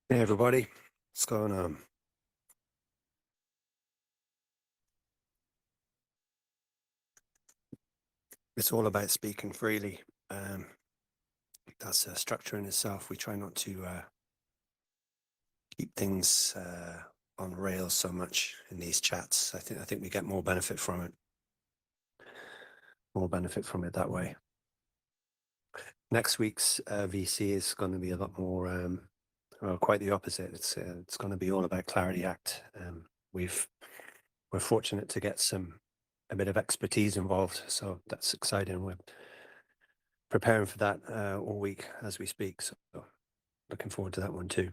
Hey everybody, what's going on? It's all about speaking freely. That's a structure in itself. We try not to keep things on rails so much in these chats. I think we get more benefit from it. More benefit from it that way. Next week's VC is going to be a lot more, well, quite the opposite. It's going to be all about Clarity Act. We're fortunate to get a bit of expertise involved, so that's exciting. We're preparing for that all week as we speak, so looking forward to that one too.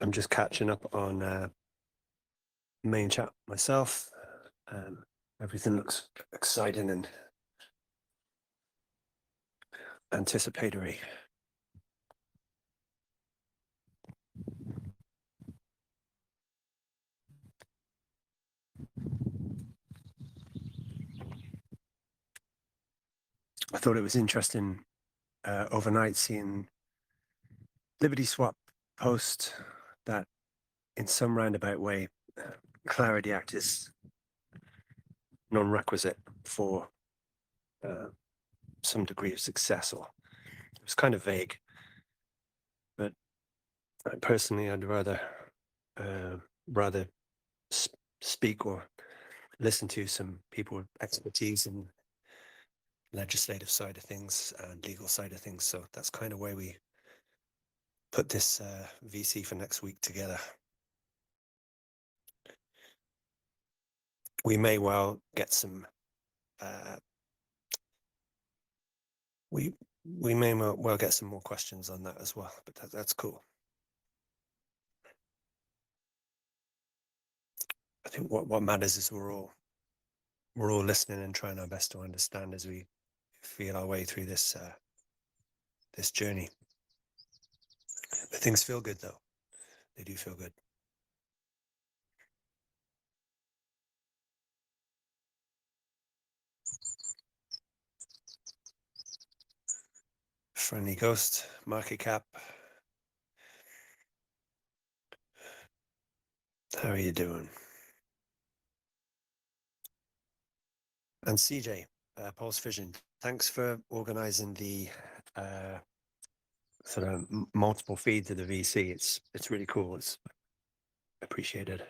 I'm just catching up on main chat myself. Everything looks exciting and anticipatory. I thought it was interesting overnight seeing LibertySwap post that in some roundabout way, Clarity Act is non-requisite for some degree of success, or it was kind of vague. But personally, I'd rather speak or listen to some people with expertise in legislative side of things and legal side of things. So that's kind of where we put this VC for next week together. We may well get some. We may well get some more questions on that as well, but that's cool. I think what matters is we're all listening and trying our best to understand as we feel our way through this this journey. But things feel good though. They do feel good. Friendly Ghost, market cap. How are you doing? And CJ, Pulse Vision, thanks for organizing the sort of multiple feeds of the VC. It's really cool. It's appreciated.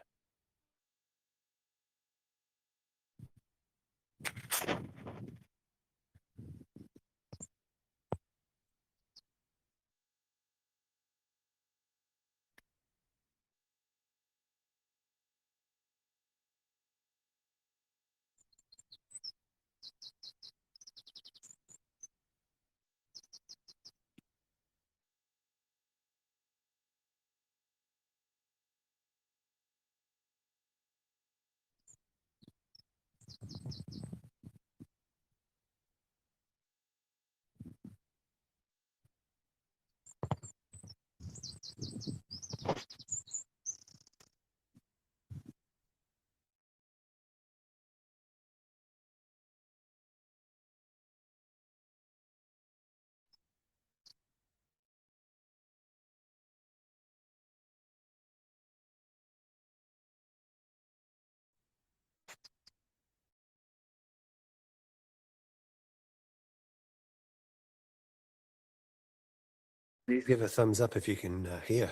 Please give a thumbs up if you can hear.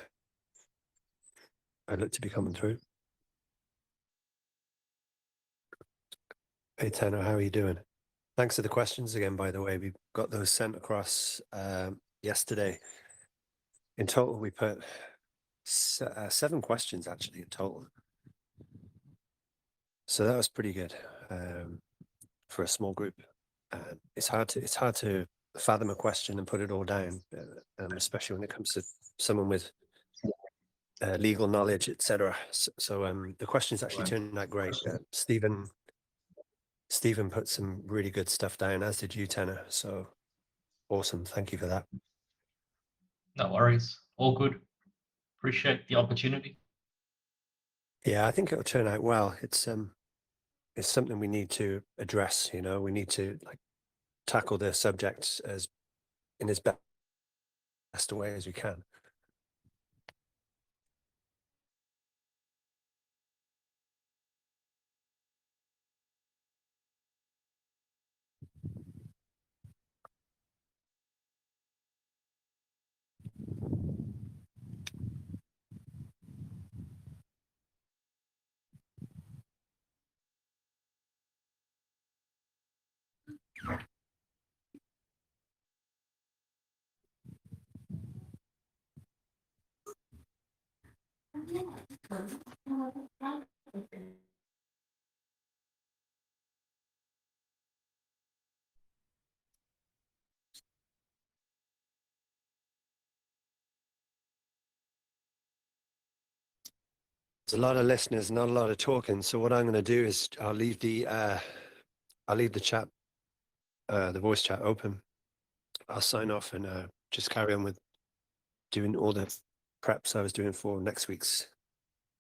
I'd look to be coming through. Hey Tanner, how are you doing? Thanks for the questions again, by the way. We got those sent across yesterday. In total, we put 7 questions actually in total. So that was pretty good for a small group. It's hard to fathom a question and put it all down, especially when it comes to someone with legal knowledge, etc. So the questions actually turned out great. Stephen put some really good stuff down, as did you, Tanner. So awesome. Thank you for that. No worries. All good. Appreciate the opportunity. Yeah, I think it'll turn out well. It's something we need to address. You know, we need to tackle the subject as in as best a way as we can. There's a lot of listeners, not a lot of talking. So what I'm going to do is I'll leave the chat, the voice chat open. I'll sign off and just carry on with doing all the preps I was doing for next week's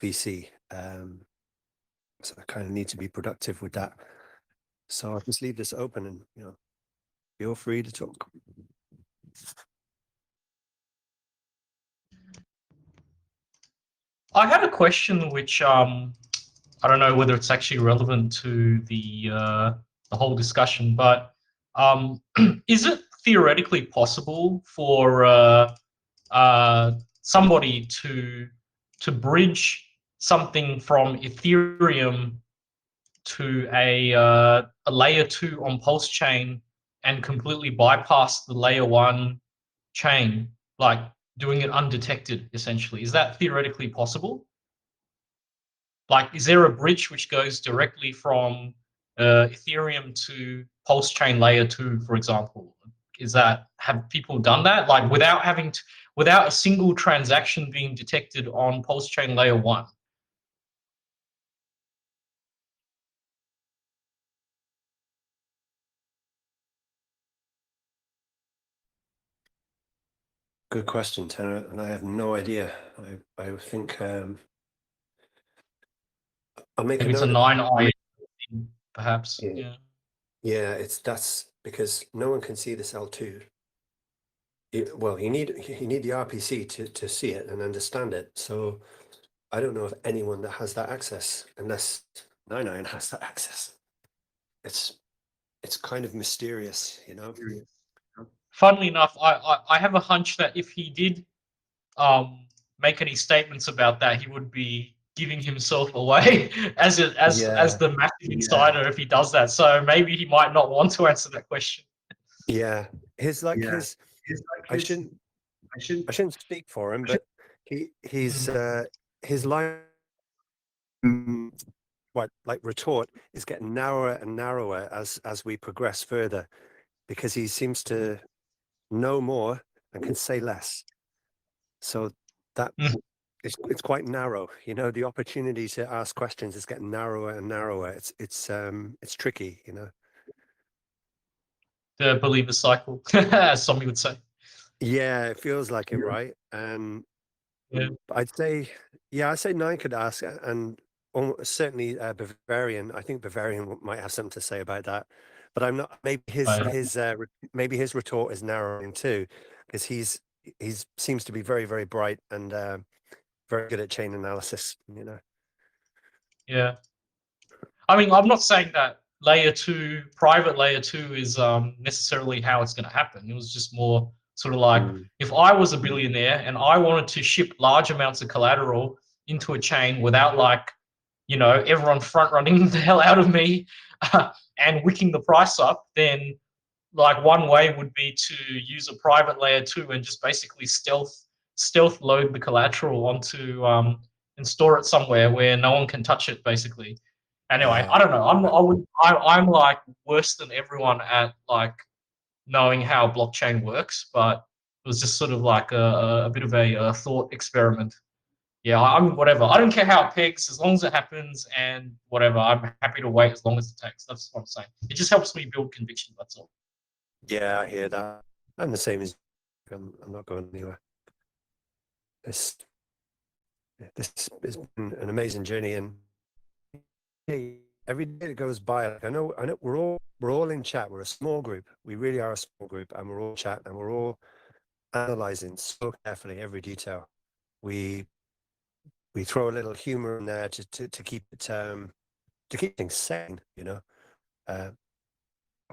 VC. So I kind of need to be productive with that. So I'll just leave this open and, you know, feel free to talk. I had a question which I don't know whether it's actually relevant to the whole discussion, but is it theoretically possible for somebody to bridge something from Ethereum to a layer 2 on Pulsechain and completely bypass the layer 1 chain, like doing it undetected, essentially? Is that theoretically possible? Like, is there a bridge which goes directly from Ethereum to Pulsechain layer 2, for example? Have people done that? Like, without a single transaction being detected on Pulsechain layer 1? Good question, Tanner, and I have no idea. I think I'll make Maybe a it's a note of 9i thing, perhaps. it. Yeah. Yeah, that's because no one can see this L2. Well, you need the RPC to see it and understand it. So I don't know of anyone that has that access unless 99 has that access. It's kind of mysterious, you know. Funnily enough, I have a hunch that if he did make any statements about that, he would be giving himself away as Yeah, the massive insider if he does that. So maybe he might not want to answer that question. yeah. His like Yeah, his it's like I his. shouldn't I should. I shouldn't speak for him, but his line what like retort is getting narrower and narrower as we progress further because he seems to know more and can say less. So that it's quite narrow. You know, the opportunity to ask questions is getting narrower and narrower. It's tricky, you know. The believer cycle, as some would say. Yeah, it feels like it, right? And Yeah. I'd say, yeah, I'd say nine could ask, and certainly Bavarian. I think Bavarian might have something to say about that, but I'm not. Maybe maybe his retort is narrowing too, because he's seems to be very very bright and very good at chain analysis. You know. Yeah. I mean, I'm not saying that layer 2, private layer 2 is necessarily how it's going to happen. It was just more sort of like, if I was a billionaire and I wanted to ship large amounts of collateral into a chain without, like, you know, everyone front running the hell out of me and wicking the price up, then like one way would be to use a private layer 2 and just basically stealth load the collateral onto and store it somewhere where no one can touch it, basically. Anyway, Yeah. I don't know. I'm like worse than everyone at like knowing how blockchain works, but it was just sort of like a bit of a thought experiment. Yeah, I'm whatever. I don't care how it pegs as long as it happens, and whatever. I'm happy to wait as long as it takes. That's what I'm saying. It just helps me build conviction. That's all. Yeah, I hear that. I'm the same as I'm not going anywhere. This has been an amazing journey, and every day that goes by, like I know we're all in chat. We're a small group. We really are a small group, and we're all chat, and we're all analyzing so carefully every detail. We throw a little humor in there to keep it to keep things sane, you know. But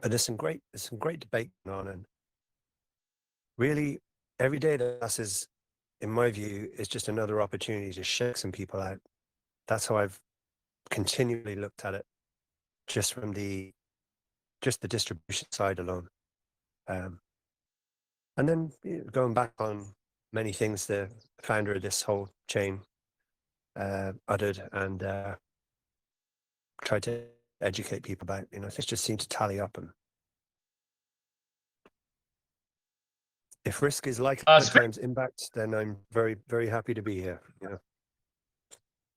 there's some great debate going on, and really every day that passes, in my view, is just another opportunity to shake some people out. That's how I've continually looked at it, just from the distribution side alone. And then going back on many things the founder of this whole chain uttered, and tried to educate people about, you know, things just seem to tally up. And if risk is like times impact, then I'm very, very happy to be here. You know.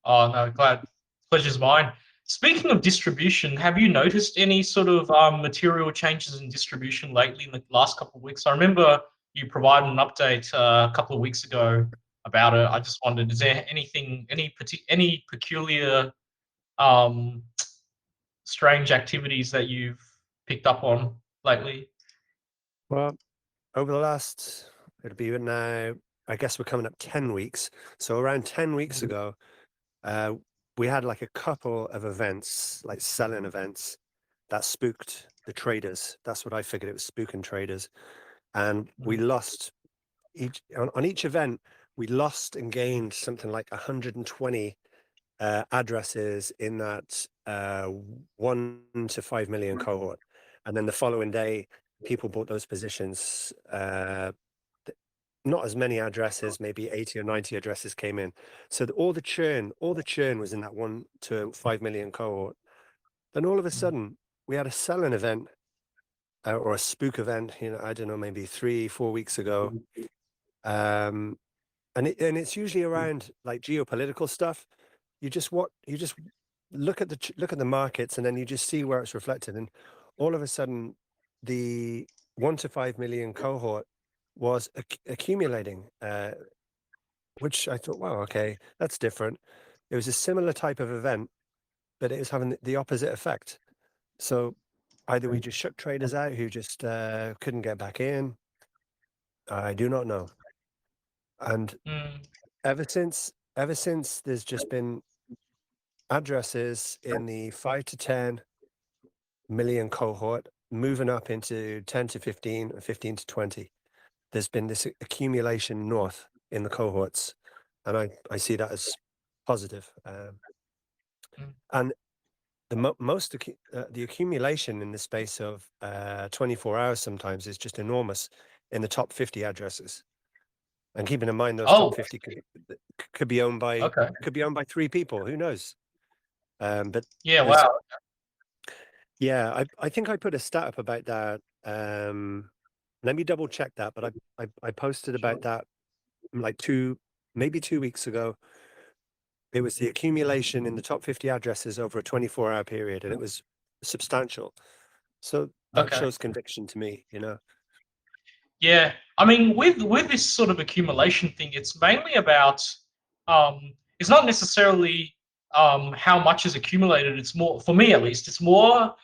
Oh no, glad. Pleasure's mine. Speaking of distribution, have you noticed any sort of material changes in distribution lately in the last couple of weeks? I remember you provided an update a couple of weeks ago about it. I just wondered, is there anything, any peculiar, um, strange activities that you've picked up on lately? Well, over the last, it'll be now, I guess we're coming up 10 weeks. So around 10 weeks ago, we had like a couple of events, like selling events, that spooked the traders. That's what I figured, it was spooking traders. And we lost on each event, we lost and gained something like 120 addresses in that 1 to 5 million cohort. And then the following day, people bought those positions. Not as many addresses, maybe 80 or 90 addresses came in. So all the churn was in that 1 to 5 million cohort. Then all of a sudden, we had a selling event or a spook event, you know, I don't know, maybe 3-4 weeks ago. And it's usually around like geopolitical stuff. You just look at the markets, and then you just see where it's reflected. And all of a sudden, the 1 to 5 million cohort was accumulating, which I thought, wow, okay, that's different. It was a similar type of event, but it was having the opposite effect. So either we just shook traders out who just couldn't get back in. I do not know. And ever since there's just been addresses in the 5 to 10 million cohort moving up into 10 to 15 or 15 to 20. There's been this accumulation north in the cohorts, and I see that as positive. And the accumulation in the space of 24 hours sometimes is just enormous in the top 50 addresses. And keeping in mind those top 50 could be owned by 3 people. Who knows? But yeah, wow. Yeah, I think I put a stat up about that. Let me double check that, but I posted about that like maybe 2 weeks ago. It was the accumulation in the top 50 addresses over a 24-hour period, and it was substantial. So that shows conviction to me, you know. Yeah, I mean, with this sort of accumulation thing, it's mainly about it's not necessarily how much is accumulated. It's more, for me at least, it's more,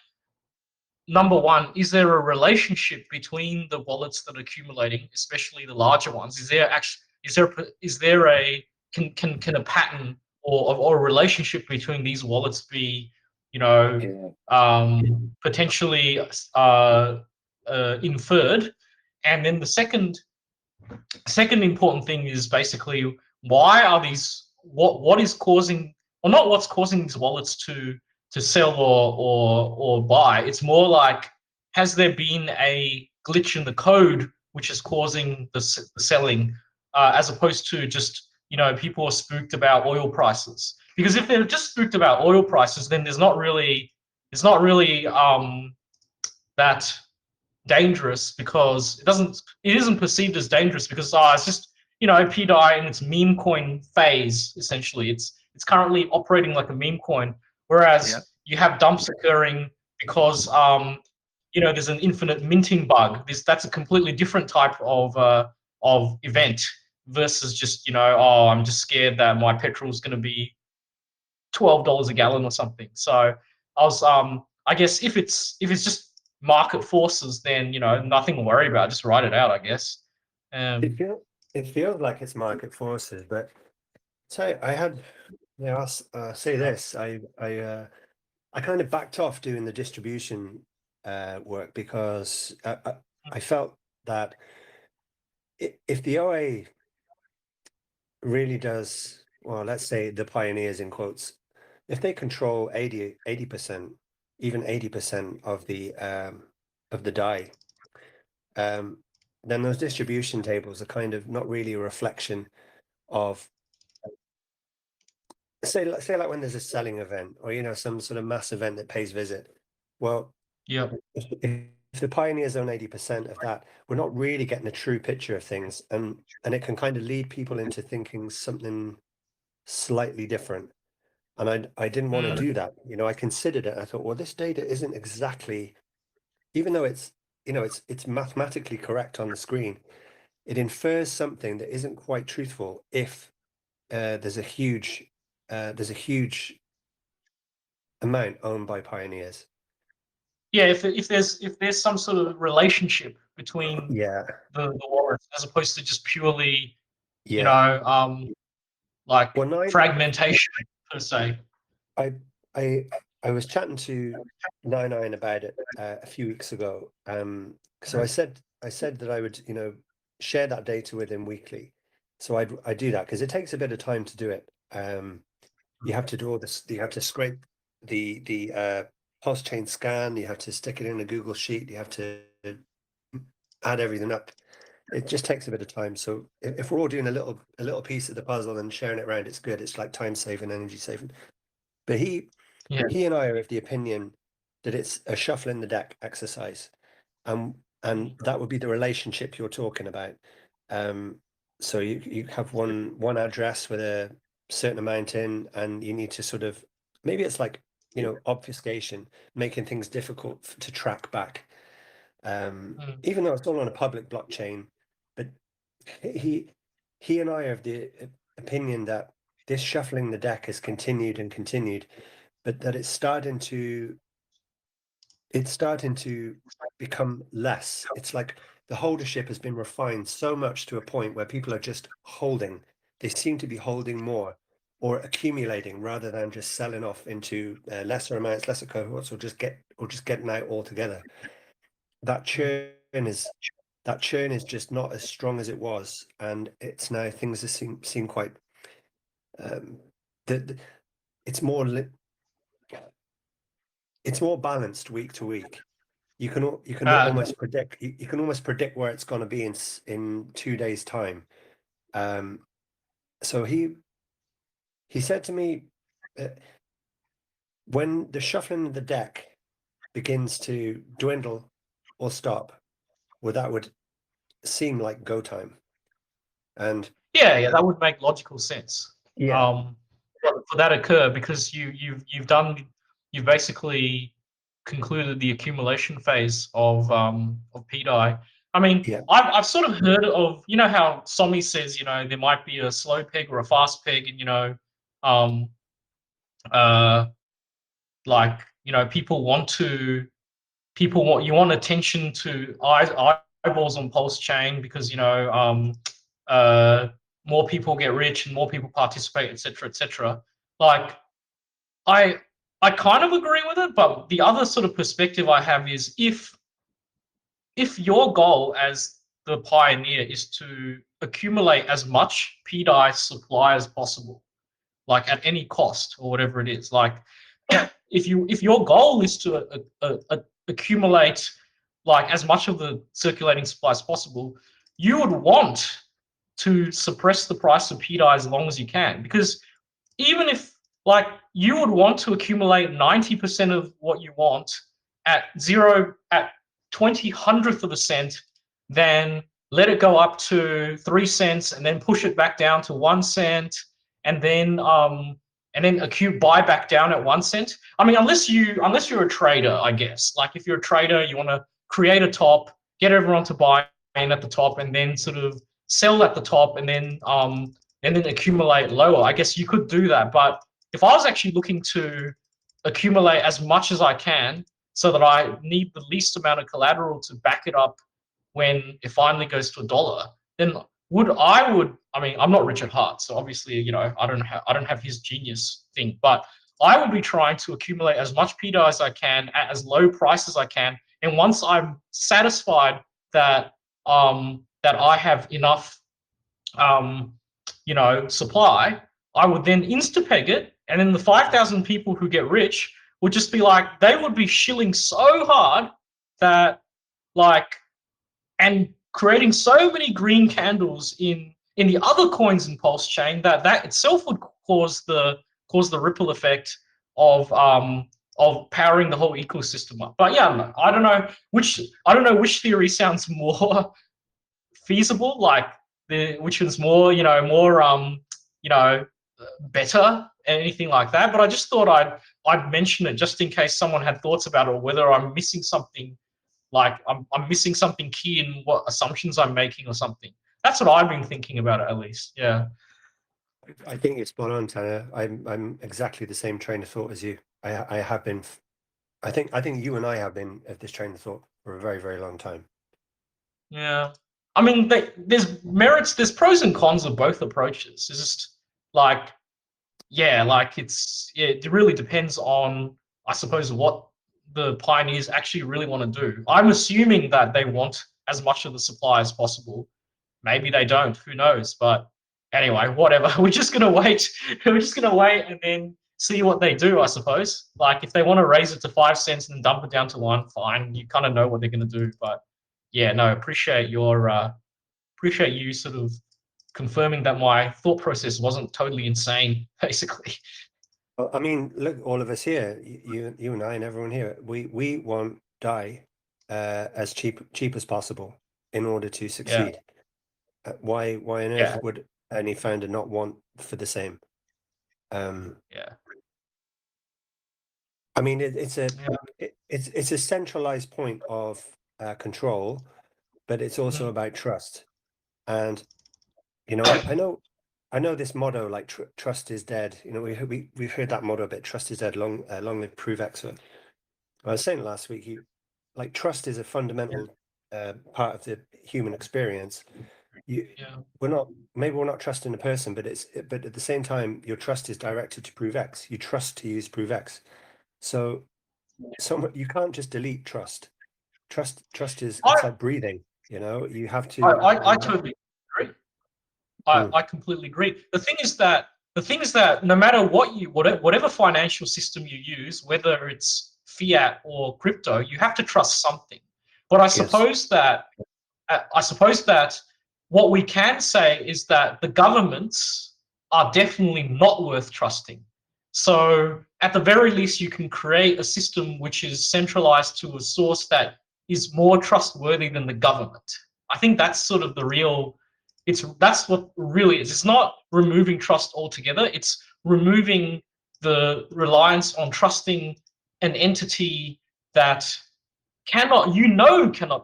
number one, is there a relationship between the wallets that are accumulating, especially the larger ones? Is there actually is there a can a pattern or a relationship between these wallets be, you know, potentially inferred? And then the second important thing is basically, why are these, what is causing, or not what's causing these wallets to sell or buy. It's more like, has there been a glitch in the code which is causing the selling, as opposed to just, you know, people are spooked about oil prices? Because if they're just spooked about oil prices, then it's not really that dangerous, because it isn't perceived as dangerous because it's just, you know, pDAI in its meme coin phase. Essentially, it's currently operating like a meme coin, whereas you have dumps occurring because you know, there's an infinite minting bug. That's a completely different type of event versus just, you know, oh, I'm just scared that my petrol is going to be $12 a gallon or something. So I was I guess if it's just market forces, then nothing to worry about. Just write it out, I guess. It feels like it's market forces, but so I had, I'll say this. I kind of backed off doing the distribution work because I felt that if the OA really does, well, let's say the pioneers in quotes, if they control 80%, even 80% of the DAI, then those distribution tables are kind of not really a reflection of, say like when there's a selling event or some sort of mass event that pays visit. Well, Yeah. if the pioneers own 80% of that, we're not really getting a true picture of things, and it can kind of lead people into thinking something slightly different. And I didn't want to do that. I considered it. I thought, well, this data isn't exactly, even though it's mathematically correct on the screen, it infers something that isn't quite truthful if there's a huge amount owned by pioneers. Yeah, if there's some sort of relationship between Yeah, the wallets as opposed to just purely, yeah. like Well, fragmentation per se. I I I was chatting to Nine about it a few weeks ago. So I said that I would, share that data with him weekly. So I do that because it takes a bit of time to do it. You have to do all this. You have to scrape the Pulsechain scan. You have to stick it in a Google sheet. You have to add everything up. It just takes a bit of time. So if we're all doing a little piece of the puzzle and sharing it around, it's good. It's like time saving, energy saving. But he Yeah. and I are of the opinion that it's a shuffling the deck exercise, and that would be the relationship you're talking about. So you have one address with a certain amount in, and you need to sort of, maybe it's like obfuscation, making things difficult to track back. Even though it's all on a public blockchain, but he and I are of the opinion that this shuffling the deck has continued and continued, but that it's starting to become less. It's like the holdership has been refined so much to a point where people are just holding. They seem to be holding more or accumulating rather than just selling off into lesser amounts, lesser cohorts, or just getting out altogether. That churn is just not as strong as it was, and it's now things that seem quite that it's more it's more balanced week to week. You can almost predict. You can almost predict where it's going to be in 2 days' time. So he said to me, when the shuffling of the deck begins to dwindle or stop, well, that would seem like go time. And Yeah, that would make logical sense. yeah, For that occur because you've basically concluded the accumulation phase of pDAI. I mean, yeah, I've sort of heard of, how Somi says, there might be a slow peg or a fast peg, and um uh like you want attention to eyeballs on Pulsechain because more people get rich and more people participate, etc., etc. Like I I kind of agree with it, but the other sort of perspective I have is if your goal as the pioneer is to accumulate as much pDAI supply as possible, like at any cost or whatever it is, like if your goal is to accumulate like as much of the circulating supply as possible, you would want to suppress the price of pDAI as long as you can, because even if like you would want to accumulate 90% of what you want at 20 hundredth of a cent, then let it go up to 3 cents and then push it back down to 1 cent, and then buy back down at 1 cent. I mean, unless you're a trader, I guess. Like if you're a trader, you want to create a top, get everyone to buy in at the top, and then sort of sell at the top, and then accumulate lower. I guess you could do that, but if I was actually looking to accumulate as much as I can so that I need the least amount of collateral to back it up when it finally goes to $1, then I mean, I'm not Richard Hart, so obviously, you know, I don't have his genius thing, but I would be trying to accumulate as much pDAI as I can at as low price as I can, and once I'm satisfied that that I have enough you know, supply, I would then instapeg it, and then the 5,000 people who get rich would just be like, they would be shilling so hard that, like, and creating so many green candles in the other coins in Pulsechain that itself would cause the ripple effect of powering the whole ecosystem up. But yeah, I don't know which theory sounds more feasible, like which one's more, you know, more you know, better, anything like that. But I just thought I'd mention it just in case someone had thoughts about it, or whether I'm missing something, like I'm missing something key in what assumptions I'm making or something. That's what I've been thinking about it, at least. Yeah. I think you're spot on, Tanner. I'm exactly the same train of thought as you. I have been. I think you and I have been at this train of thought for a very, very long time. Yeah. I mean, there's merits, there's pros and cons of both approaches. It's just like, yeah, like it really depends on, I suppose, what the pioneers actually really want to do. I'm assuming that they want as much of the supply as possible. Maybe they don't, who knows? But anyway, whatever. We're just gonna wait. We're just gonna wait and then see what they do, I suppose. Like, if they want to raise it to 5 cents and dump it down to 1, fine. You kind of know what they're gonna do. But yeah, no, appreciate you sort of confirming that my thought process wasn't totally insane, basically. Well, I mean, look, all of us here, you and I and everyone here, we want DAI as cheap as possible in order to succeed. Why on earth would any founder not want for the same? Yeah. I mean, it's a centralized point of control, but it's also about trust. And you know, I know this motto, like trust is dead. You know, we've heard that motto a bit. Trust is dead. Long live ProveX. I was saying last week, like, trust is a fundamental part of the human experience. We're not trusting a person, but at the same time, your trust is directed to ProveX. You trust to use ProveX. So you can't just delete trust. Trust is, it's like breathing. You know, you have to. I totally agree. I completely agree. The thing is that no matter whatever financial system you use, whether it's fiat or crypto, you have to trust something. But I suppose that what we can say is that the governments are definitely not worth trusting. So at the very least, you can create a system which is centralized to a source that is more trustworthy than the government. I think that's sort of the real. That's what really is. It's not removing trust altogether. It's removing the reliance on trusting an entity that cannot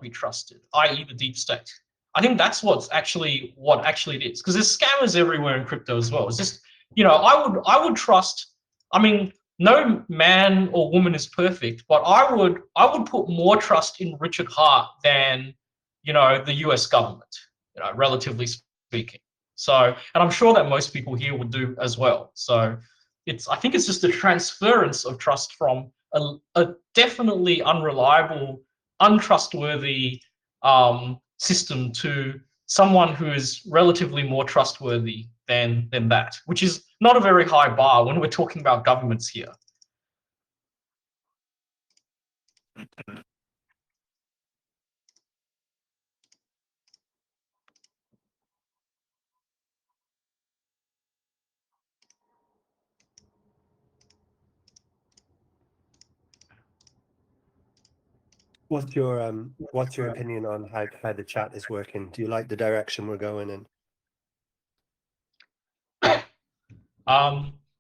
be trusted, i.e. the deep state. I think that's what actually it is, because there's scammers everywhere in crypto as well. It's just, you know, I would trust. I mean, no man or woman is perfect, but I would put more trust in Richard Hart than, you know, the U.S. government, you know, relatively speaking. So, and I'm sure that most people here would do as well. So, I think it's just a transference of trust from a definitely unreliable, untrustworthy system to someone who is relatively more trustworthy than that, which is not a very high bar when we're talking about governments here. What's your opinion on how the chat is working? Do you like the direction we're going in?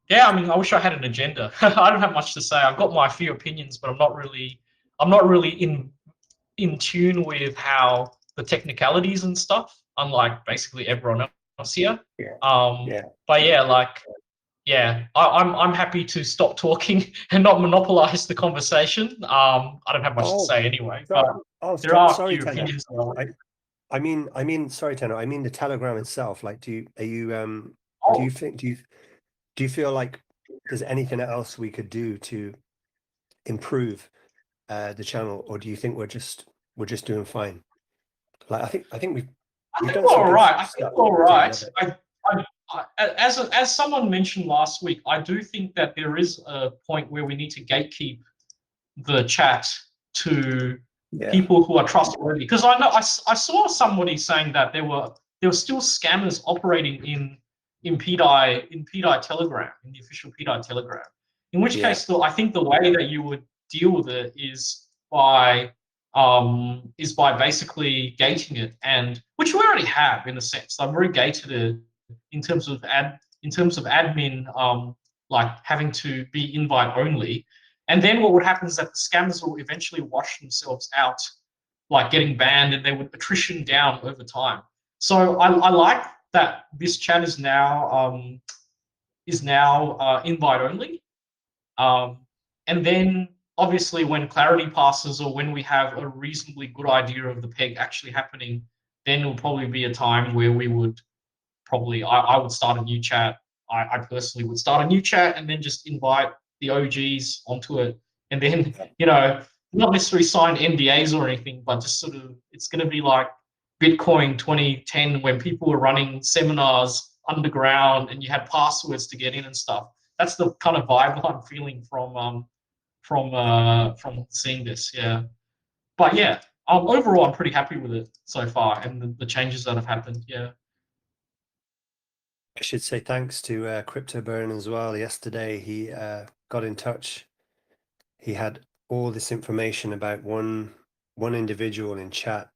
Yeah, I mean, I wish I had an agenda. I don't have much to say. I've got my few opinions, but I'm not really in tune with how the technicalities and stuff, unlike basically everyone else here. But yeah, like, yeah, I'm happy to stop talking and not monopolize the conversation. I don't have much to Oh, say anyway, but there are a sorry, few Tanner. opinions. Sorry, Tanner. I mean the Telegram itself. Like, do Oh, you feel like there's anything else we could do to improve the channel, or do you think we're just doing fine? Like, I think I we've think done we're some all good right. I think stuff we're all right. together, but As someone mentioned last week, I do think that there is a point where we need to gatekeep the chat to yeah, people who are trustworthy. Because I know I saw somebody saying that there were still scammers operating in pDAI Telegram, in the official pDAI Telegram. In which yeah, case, though, I think the way that you would deal with it is by basically gating it, and which we already have in a sense. I've already gated it in terms of admin, like having to be invite only. And then what would happen is that the scammers will eventually wash themselves out, like getting banned, and they would attrition down over time. So I like that this chat is now invite only. Um, and then obviously when clarity passes, or when we have a reasonably good idea of the peg actually happening, then it'll probably be a time where we would probably I would start a new chat. I personally would start a new chat and then just invite the OGs onto it, and then yeah. not necessarily sign NDAs or anything, but just sort of it's going to be like Bitcoin 2010 when people were running seminars underground and you had passwords to get in and stuff. That's the kind of vibe I'm feeling from seeing this. Yeah, but yeah, overall I'm pretty happy with it so far and the changes that have happened. Yeah. I should say thanks to CryptoBurn as well. Yesterday, he got in touch. He had all this information about one individual in chat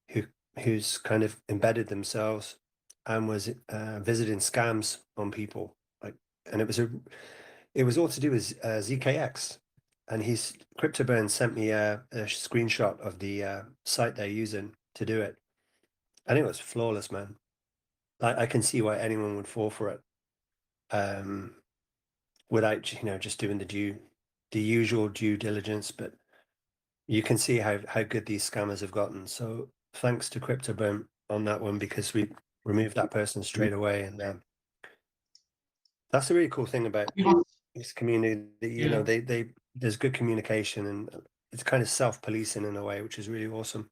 who who's kind of embedded themselves and was visiting scams on people. Like, and it was all to do with ZKX. And he's CryptoBurn sent me a screenshot of the site they're using to do it, and it was flawless, man. Like, I can see why anyone would fall for it. Um, Without just doing the usual due diligence, but you can see how good these scammers have gotten. So thanks to CryptoBurn on that one, because we removed that person straight away. And that's the really cool thing about this community, that Yeah. they there's good communication, and it's kind of self-policing in a way, which is really awesome.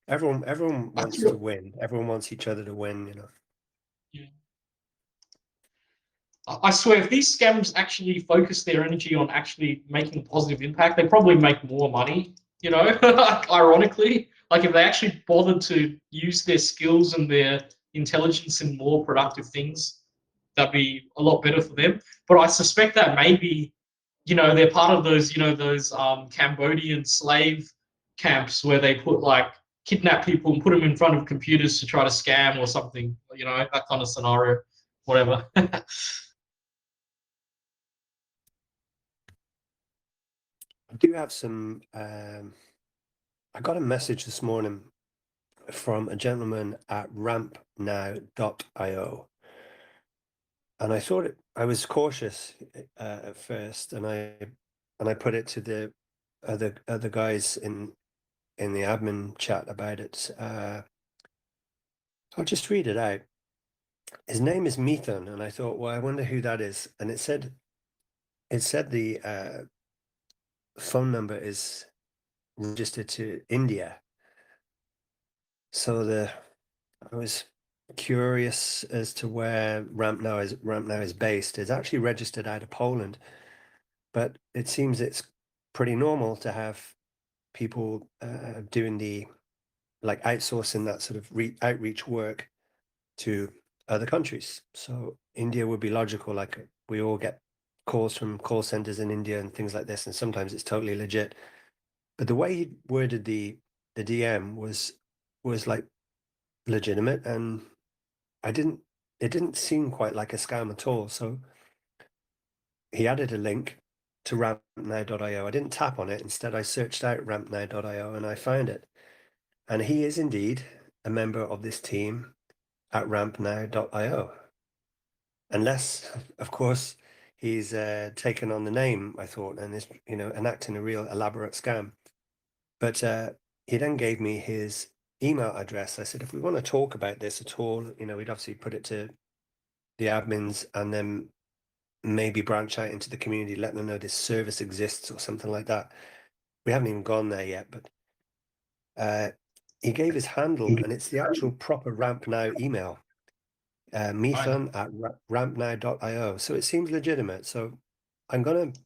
Everyone I wants to feel, win. Everyone wants each other to win. yeah. I swear, if these scams actually focus their energy on actually making a positive impact, they probably make more money. Ironically, like if they actually bothered to use their skills and their intelligence in more productive things, that'd be a lot better for them. But I suspect that maybe, they're part of those Cambodian slave camps where they put like kidnap people and put them in front of computers to try to scam or something. That kind of scenario, whatever. I do have some. I got a message this morning from a gentleman at RampNow.io. And I was cautious at first, and I put it to the other guys in the admin chat about it. I'll just read it out. His name is Methon, and I thought, well, I wonder who that is. And it said the phone number is registered to India. So I was curious as to where RampNow is based. It's actually registered out of Poland, but it seems it's pretty normal to have people doing the like outsourcing that sort of outreach work to other countries. So India would be logical. Like, we all get calls from call centers in India and things like this, and sometimes it's totally legit. But the way he worded the DM was like legitimate, and it didn't seem quite like a scam at all. So he added a link to rampnow.io. I didn't tap on it. Instead, I searched out rampnow.io and I found it. And he is indeed a member of this team at rampnow.io. unless, of course, he's taken on the name, I thought, and is, enacting a real elaborate scam. But he then gave me his email address. I said, if we want to talk about this at all, we'd obviously put it to the admins and then maybe branch out into the community, let them know this service exists or something like that. We haven't even gone there yet, but he gave his handle, and it's the actual proper RampNow email, methon@rampnow.io. So it seems legitimate. So I'm going to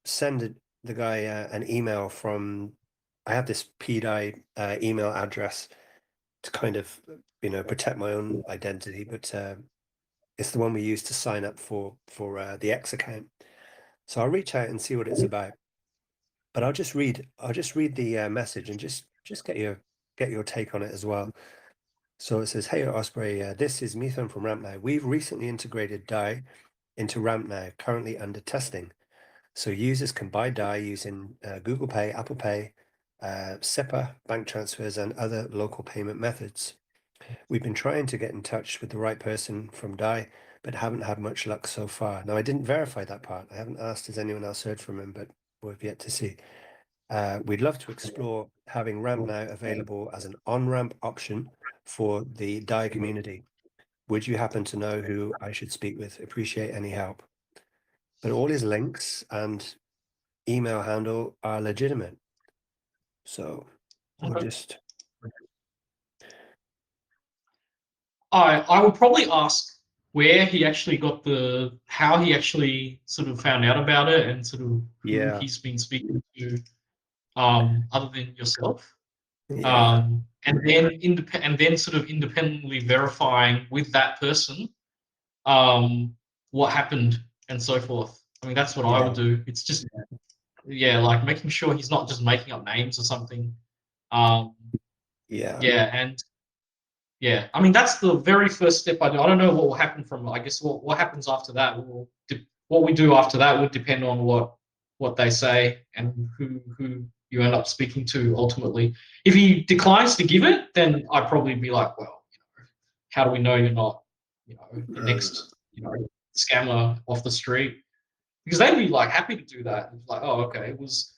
send the guy an email from, I have this pDAI email address to kind of, protect my own identity, but it's the one we use to sign up for the X account. So I'll reach out and see what it's about. But I'll just read the message and just get your take on it as well. So it says, "Hey Osprey, this is Methon from RampNow. We've recently integrated DAI into RampNow, currently under testing. So users can buy DAI using Google Pay, Apple Pay, SEPA, bank transfers, and other local payment methods. We've been trying to get in touch with the right person from DAI, but haven't had much luck so far." Now, I didn't verify that part. I haven't asked, has anyone else heard from him, but we've yet to see. We'd love to explore having RampNow available as an on-ramp option for the DAI community. Would you happen to know who I should speak with? Appreciate any help. But all his links and email handle are legitimate. So we'll just... I would probably ask where he actually got how he actually sort of found out about it, and sort of who he's been speaking to, other than yourself. Yeah. And then sort of independently verifying with that person what happened and so forth. I mean, that's what I would do. It's just, like making sure he's not just making up names or something. And I mean, that's the very first step I do. I don't know what will happen from, I guess, what happens after that. What we do after that would depend on what they say and who you end up speaking to ultimately. If he declines to give it, then I'd probably be like, well, how do we know you're not, the next, scammer off the street? Because they'd be like happy to do that. It's like, oh, okay, it was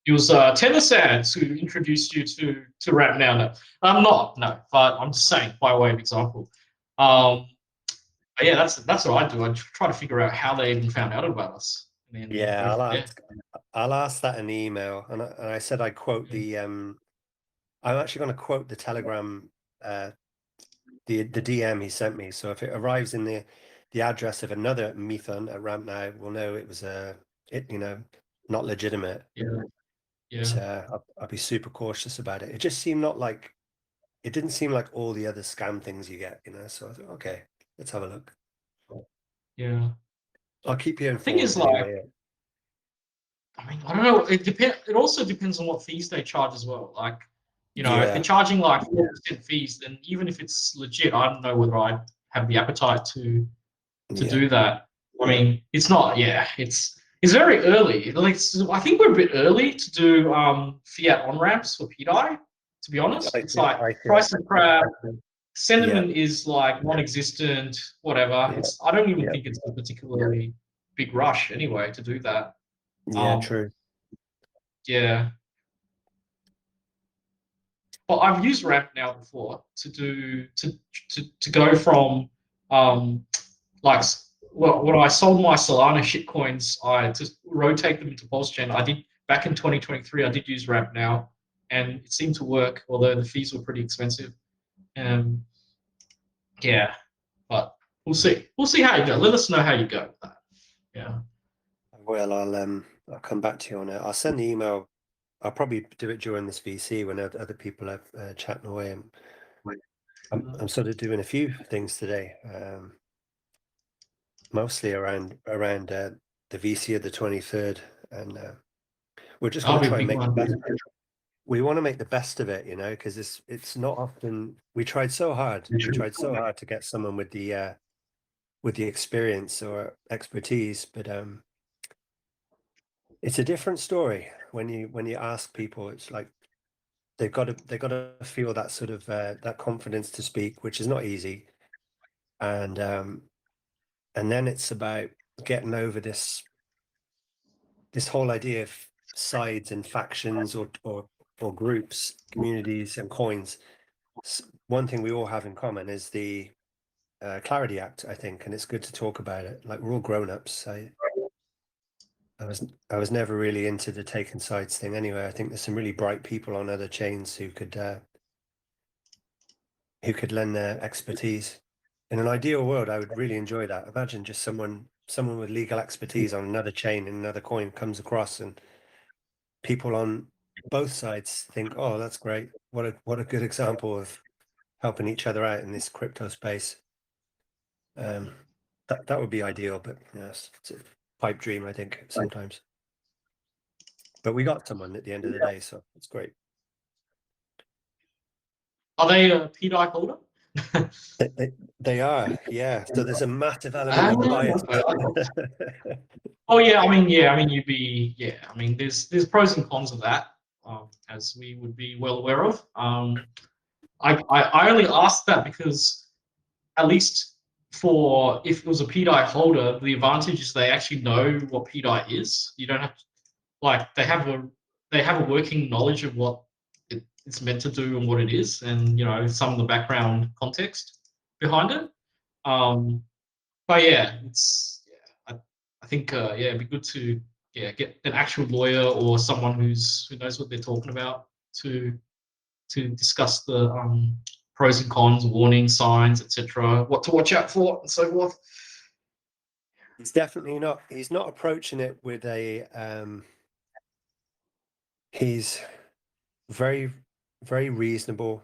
Taylor Sands who introduced you to RampNow. No, I'm not, no, but I'm just saying by way of example. But yeah, that's what I do. I try to figure out how they even found out about us. And then I'll ask that in the email, and I said I quote the I'm actually going to quote the Telegram the DM he sent me. So if it arrives in the address of another Methon at RampNow, we'll know it was not legitimate. But I'll be super cautious about it. It just seemed it didn't seem like all the other scam things you get, So I thought, okay, let's have a look. Yeah. I'll keep you Thing informed is, like, anyway. I mean, I don't know. It also depends on what fees they charge as well. Like, if they're charging like 4% fees, then even if it's legit, I don't know whether I have the appetite to do that. I mean, it's not. Yeah, it's very early. Like, I think we're a bit early to do fiat on ramps for pDAI. To be honest, it's like price and crap. Sentiment is like non-existent. Whatever. I don't even think it's a particularly big rush anyway to do that. True. Yeah. But I've used RampNow before to go from like when I sold my Solana shitcoins, I just rotate them into Pulsechain. I did back in 2023. I did use RampNow, and it seemed to work, although the fees were pretty expensive. Yeah, but we'll see. We'll see how you go. Let us know how you go with that. Yeah. Well, I'll come back to you on it. I'll send the email. I'll probably do it during this VC when other people are chatting away. I'm sort of doing a few things today, mostly around the VC of the 23rd, and we're just going to try and make the best. We want to make the best of it, because it's not often. We tried so hard. We tried so hard to get someone with the experience or expertise, but it's a different story when you ask people. It's like they've got to feel that sort of that confidence to speak, which is not easy. And And then it's about getting over this whole idea of sides and factions or groups, communities and coins. One thing we all have in common is the Clarity Act, I think, and it's good to talk about it. Like, we're all grown-ups. I was never really into the taking sides thing anyway. I think there's some really bright people on other chains who could lend their expertise. In an ideal world, I would really enjoy that. Imagine just someone with legal expertise on another chain and another coin comes across, and people on both sides think, "Oh, that's great. What a good example of helping each other out in this crypto space." That would be ideal, but yes, it's a pipe dream, I think, sometimes. But we got someone at the end of the day, so it's great. Are they a pDAI holder? They are, yeah. So there's a massive element of bias. Oh yeah, I mean, you'd be, I mean, there's pros and cons of that, as we would be well aware of. I only asked that because, at least for if it was a pDAI holder, the advantage is they actually know what pDAI is. You don't have to, like, they have a working knowledge of what it's meant to do and what it is, and some of the background context behind it. But yeah, I think it'd be good to get an actual lawyer or someone who knows what they're talking about to discuss the pros and cons, warning signs, etc., what to watch out for, and so forth. He's definitely not. He's not approaching it with a. He's very, very reasonable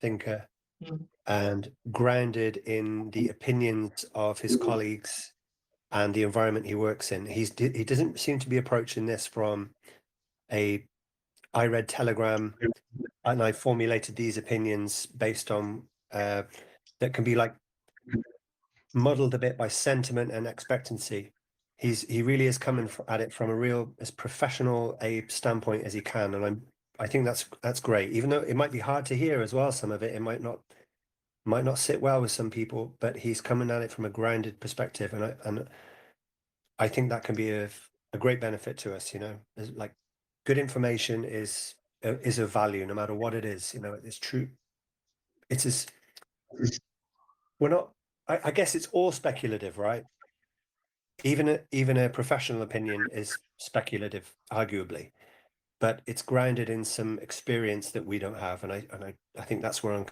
thinker and grounded in the opinions of his colleagues and the environment he works in. He doesn't seem to be approaching this from I read Telegram and I formulated these opinions based on that can be like muddled a bit by sentiment and expectancy. He really is coming at it from a real as professional a standpoint as he can, and I think that's great. Even though it might be hard to hear as well, some of it might not sit well with some people, but he's coming at it from a grounded perspective, and I think that can be a great benefit to us. Like, good information is of value no matter what it is. It's true. We're not. I guess it's all speculative, right? Even a professional opinion is speculative, arguably, but it's grounded in some experience that we don't have, and I think that's where I'm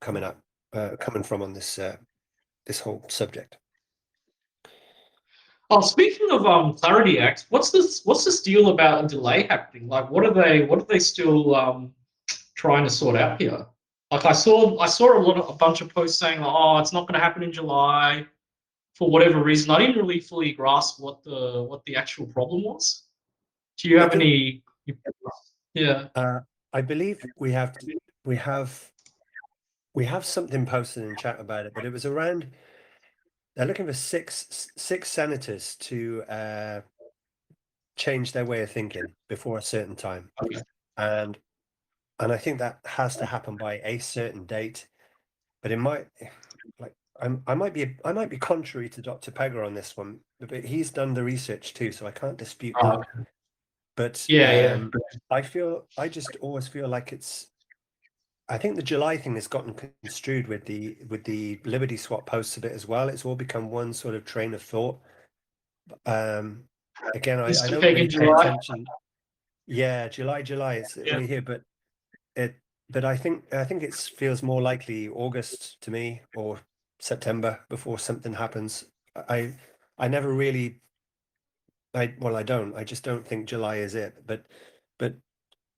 coming from on this whole subject. Oh, speaking of Clarity Act, what's this deal about a delay happening? Like, what are they still trying to sort out here? Like, I saw a bunch of posts saying, oh, it's not going to happen in July for whatever reason. I didn't really fully grasp what the actual problem was. Do you have any? Yeah. I believe we have something posted in chat about it, but it was around. They're looking for six senators to change their way of thinking before a certain time, Okay. and I think that has to happen by a certain date. But it might, like, I might be contrary to Dr. Pegger on this one, but he's done the research too, so I can't dispute that. But I just always feel like I think the July thing has gotten construed with the LibertySwap posts a bit as well. It's all become one sort of train of thought. Again, I don't really pay attention. Yeah, July. We're here, but I think it feels more likely August to me, or September, before something happens. I never really. I don't. I just don't think July is it. But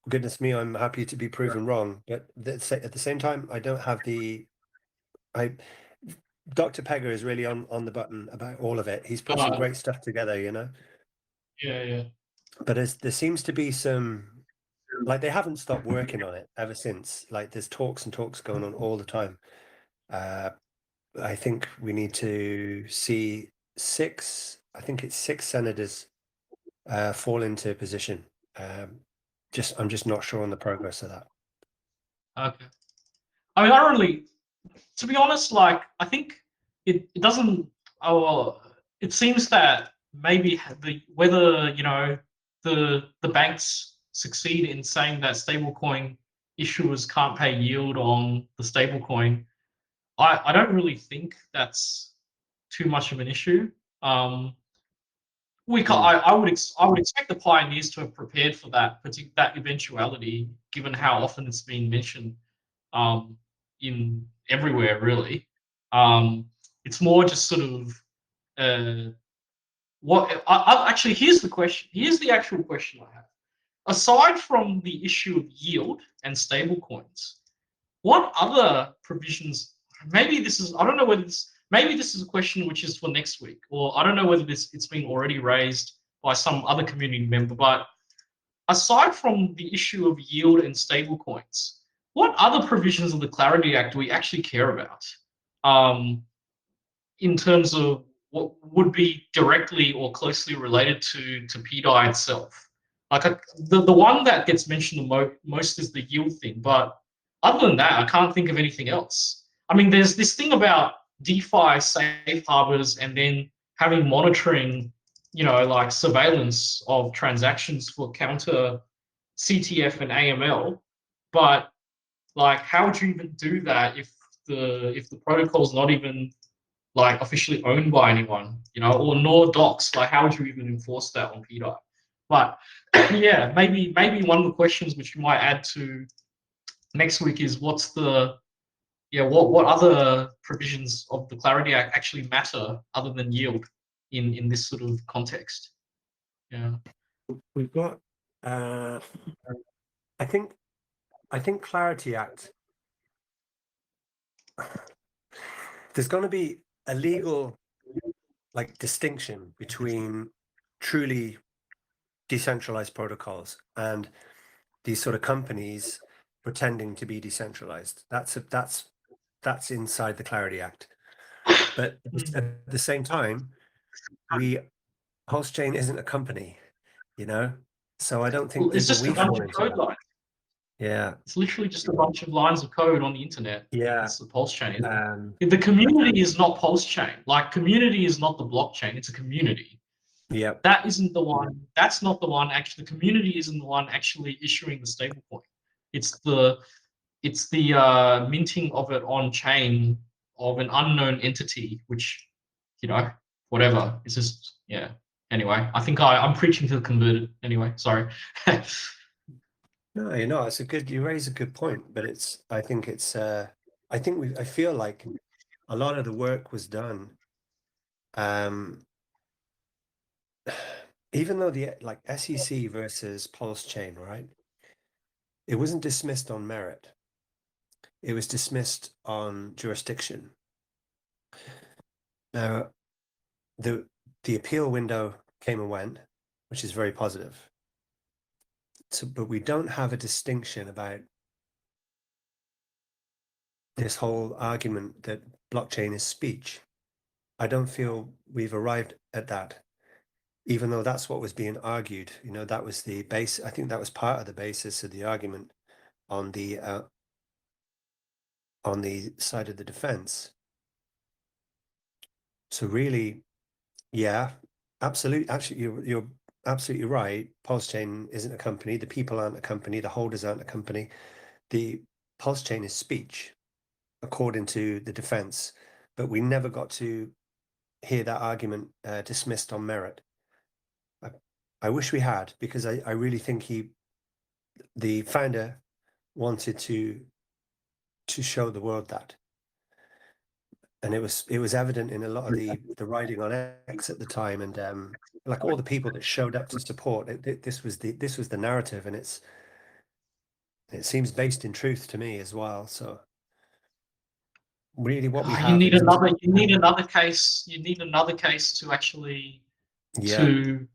goodness me, I'm happy to be proven wrong. But at the same time, I don't have the. Dr. Pegger is really on the button about all of it. He's put some great stuff together, Yeah. But there seems to be some, like, they haven't stopped working on it ever since. Like, there's talks and talks going on all the time. I think we need to see I think it's 6 senators fall into position. I'm just not sure on the progress of that. Okay. I mean, to be honest, like, I think it doesn't. Oh, it seems that maybe whether the banks succeed in saying that stablecoin issuers can't pay yield on the stablecoin, I don't really think that's too much of an issue. I would expect the pioneers to have prepared for that eventuality, given how often it's been mentioned in everywhere really. It's more just sort of actually, here's the question. Here's the actual question I have. Aside from the issue of yield and stablecoins, what other provisions? Maybe this is, I don't know whether this, maybe this is a question which is for next week, or I don't know whether it's been already raised by some other community member. But aside from the issue of yield and stablecoins, what other provisions of the Clarity Act do we actually care about? In terms of what would be directly or closely related to pDAI itself. Like the one that gets mentioned the most is the yield thing, but other than that, I can't think of anything else. I mean, there's this thing about DeFi safe harbors and then having monitoring, like surveillance of transactions for counter CTF and AML, but like, how would you even do that if the protocol's not even like officially owned by anyone, or nor docs? Like, how would you even enforce that on pDAI? But yeah, maybe one of the questions which you might add to next week is what other provisions of the Clarity Act actually matter other than yield in this sort of context? Yeah. We've got I think Clarity Act, there's going to be a legal distinction between truly decentralized protocols and these sort of companies pretending to be decentralized. That's inside the Clarity Act. But at the same time, Pulsechain isn't a company, so I don't think It's people just a bunch of code lines. Yeah, it's literally just a bunch of lines of code on the internet. Yeah, it's the Pulsechain. The community is not Pulsechain. Like, community is not the blockchain. It's a community. Yeah, that isn't the one. That's not the one. Actually, the community isn't the one actually issuing the stablecoin. It's the minting of it on chain of an unknown entity, which, whatever. It's just, yeah. Anyway, I think I'm preaching to the converted. Anyway, sorry. No, you raise a good point, but I feel like a lot of the work was done. Even though the SEC versus Pulsechain, right? It wasn't dismissed on merit. It was dismissed on jurisdiction. Now, the appeal window came and went, which is very positive. So, but we don't have a distinction about this whole argument that blockchain is speech. I don't feel we've arrived at that, even though that's what was being argued. That was the base. I think that was part of the basis of the argument on the side of the defense. So really, yeah, absolutely. Actually, you're absolutely right. Pulsechain isn't a company. The people aren't a company. The holders aren't a company. The Pulsechain is speech, according to the defense. But we never got to hear that argument dismissed on merit. I wish we had, because I really think the founder, wanted to show the world that. And it was evident in a lot of the writing on X at the time, and all the people that showed up to support it, this was the narrative, and it seems based in truth to me as well. So really, what we have, you need another case. You need another case to actually litigate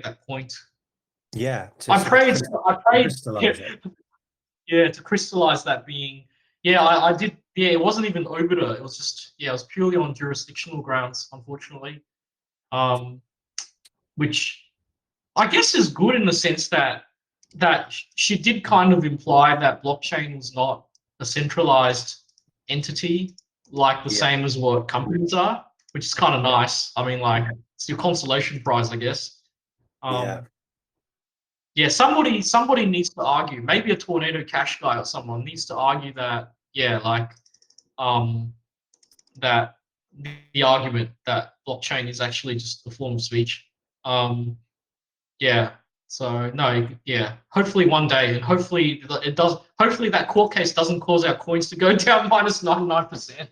that point. Yeah, I prayed crystallize it. Yeah, to crystallize that being. Yeah, I did. Yeah, it wasn't even obiter. It was just, it was purely on jurisdictional grounds, unfortunately. Which I guess is good in the sense that she did kind of imply that blockchain was not a centralized entity, like the Yeah. same as what companies are, which is kind of nice. I mean, like it's your consolation prize, I guess. Yeah. Yeah, somebody needs to argue. Maybe a Tornado Cash guy or someone needs to argue that, yeah, like um, that the argument that blockchain is actually just a form of speech. Yeah. So no, yeah. Hopefully one day, and hopefully it does. Hopefully that court case doesn't cause our coins to go down minus 99%.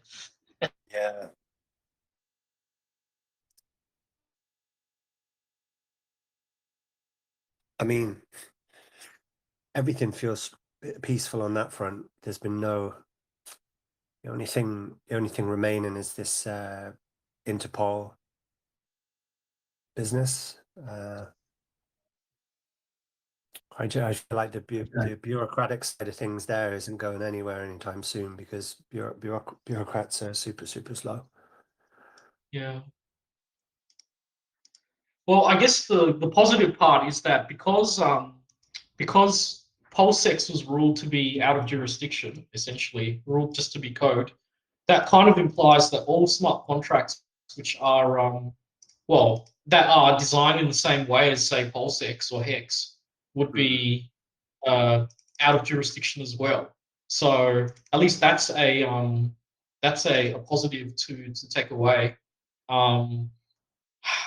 Yeah. I mean, everything feels peaceful on that front. There's been no. The only thing remaining is this Interpol business. I feel like the bureaucratic side of things there isn't going anywhere anytime soon because bureaucrats are super, super slow. Yeah. Well, I guess the positive part is that because PulseX was ruled to be out of jurisdiction, essentially ruled just to be code, that kind of implies that all smart contracts which are that are designed in the same way as say PulseX or Hex would be uh, out of jurisdiction as well. So at least that's a positive to take away.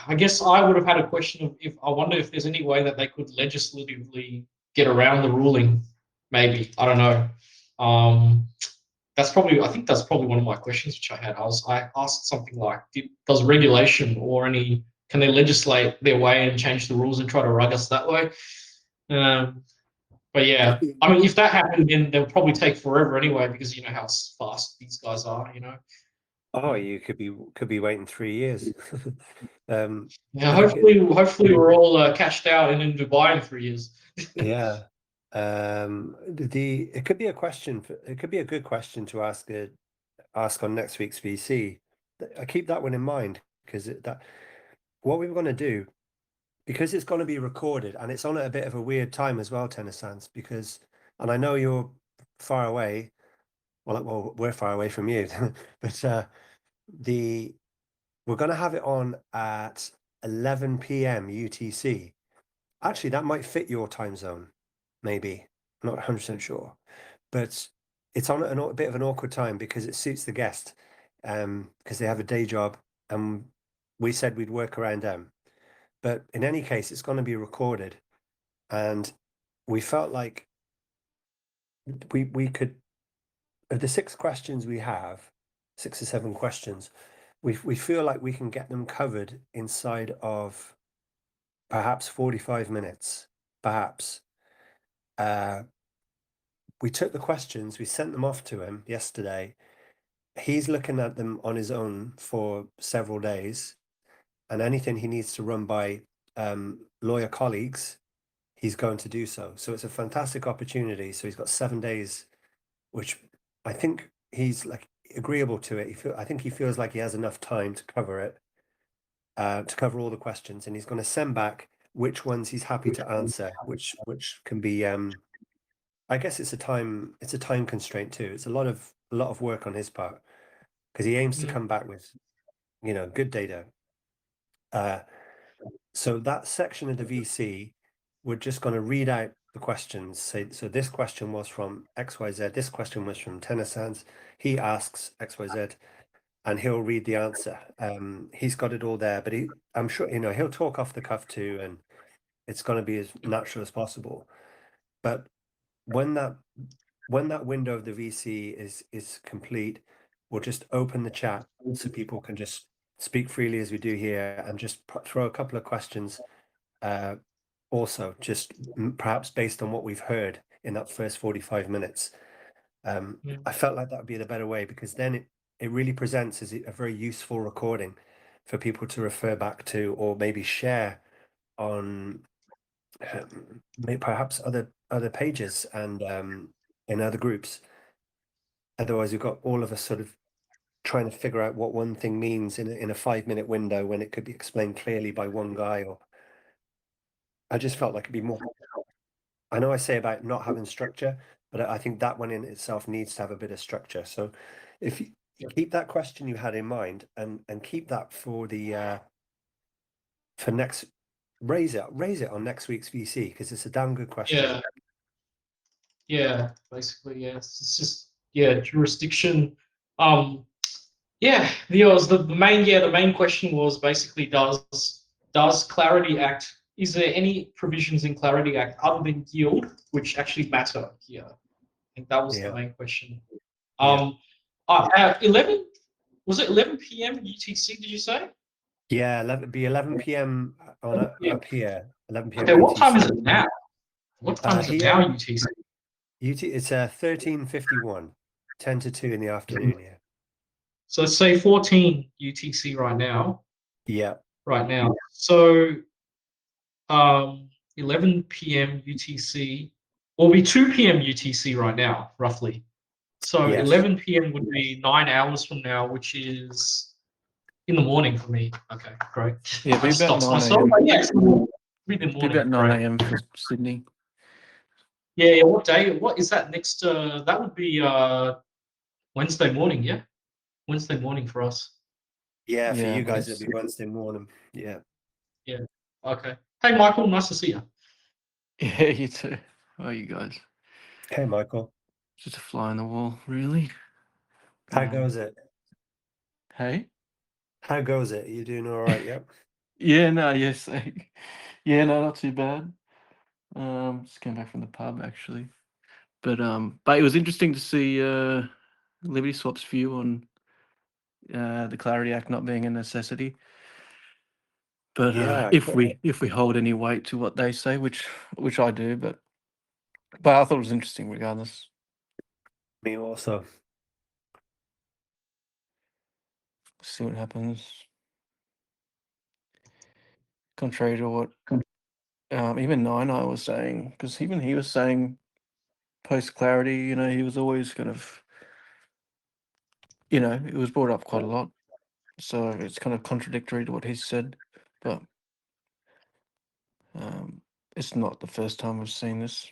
I guess I would have had a question of if I wonder if there's any way that they could legislatively get around the ruling. Maybe I don't know. I think that's probably one of my questions which I had. I asked something like, does regulation or any can they legislate their way and change the rules and try to rug us that way? But yeah, I mean, if that happened, then they'll probably take forever anyway because you know how fast these guys are. You know. Oh, you could be waiting 3 years. Yeah, I think hopefully we're all cashed out and in Dubai in 3 years. yeah. It could be a question. It could be a good question to ask on next week's VC. I keep that one in mind because that what we were going to do because it's going to be recorded and it's on at a bit of a weird time as well, Tennis Sands, because and I know you're far away. Well, we're far away from you, but the we're going to have it on at 11 p.m. UTC. Actually, that might fit your time zone, maybe. I'm not 100% sure, but it's on at a bit of an awkward time because it suits the guest, because they have a day job, and we said we'd work around them. But in any case, it's going to be recorded, and we felt like we could of the 6 questions we have, 6 or 7 questions, we feel like we can get them covered inside of perhaps 45 minutes, perhaps. We took the questions, we sent them off to him yesterday. He's looking at them on his own for several days, and anything he needs to run by lawyer colleagues, he's going to do so. So it's a fantastic opportunity. So he's got 7 days, which I think he's like agreeable to it. I think he feels like he has enough time to cover it, to cover all the questions, and he's going to send back which ones he's happy to answer, which can be I guess it's a time constraint too. It's a lot of work on his part because he aims to come back with good data. So that section of the VC, we're just going to read out the questions. Say, so this question was from XYZ. This question was from Tennesans. He asks XYZ, and he'll read the answer. He's got it all there, but I'm sure he'll talk off the cuff too, and it's going to be as natural as possible. But when that window of the VC is complete, we'll just open the chat so people can just speak freely as we do here, and just throw a couple of questions. Also, just perhaps based on what we've heard in that first 45 minutes. I felt like that would be the better way because then it really presents as a very useful recording for people to refer back to or maybe share on maybe perhaps other pages and in other groups. Otherwise, you've got all of us sort of trying to figure out what one thing means in a 5-minute window when it could be explained clearly by one guy. Or I just felt like it'd be more. I know I say about not having structure, but I think that one in itself needs to have a bit of structure. So keep that question you had in mind, and keep that for the for next. Raise it on next week's VC, because it's a damn good question. Yeah, basically, yeah. It's just jurisdiction. Yeah, the main question was basically, does Clarity Act, is there any provisions in Clarity Act other than yield which actually matter here? I think that was the main question. At 11, was it 11 p.m. UTC, did you say? Yeah, 11 p.m. on up here. 11 p.m. Okay, what time is UTC. it now? What time is it Here, now, UTC? it's 13:51, 10 to 2 in the afternoon here. So let's say 14 UTC right now. Yeah. Right now. So 11 p.m. UTC will be 2 p.m. UTC right now, roughly. So Yes. 11 p.m. would be 9 hours from now, which is in the morning for me. Okay, great. Yeah, be about 9 myself. a.m. Yeah, it's morning. Be Morning, about 9 great. a.m. for Sydney. Yeah, what day? What is that next? That would be Wednesday morning, yeah? Wednesday morning for us. Yeah, for Yeah, you guys, yes. it'll be Wednesday morning. Yeah. Yeah. Okay. Hey, Michael, nice to see you. Yeah, you too. How are you guys? Hey, Michael. Just a fly on the wall, really. How goes it? Hey? How goes it? You doing all right? Yep. Yeah, no, yes. Yeah, no, not too bad. Just came back from the pub actually. But it was interesting to see LibertySwap's view on the Clarity Act not being a necessity. But Yeah, if we hold any weight to what they say, which I do, but I thought it was interesting regardless. me also. See what happens. Contrary to what even Nine I was saying, because even he was saying post Clarity, you know, he was always kind of, you know, it was brought up quite a lot. So it's kind of contradictory to what he said, but it's not the first time we've seen this.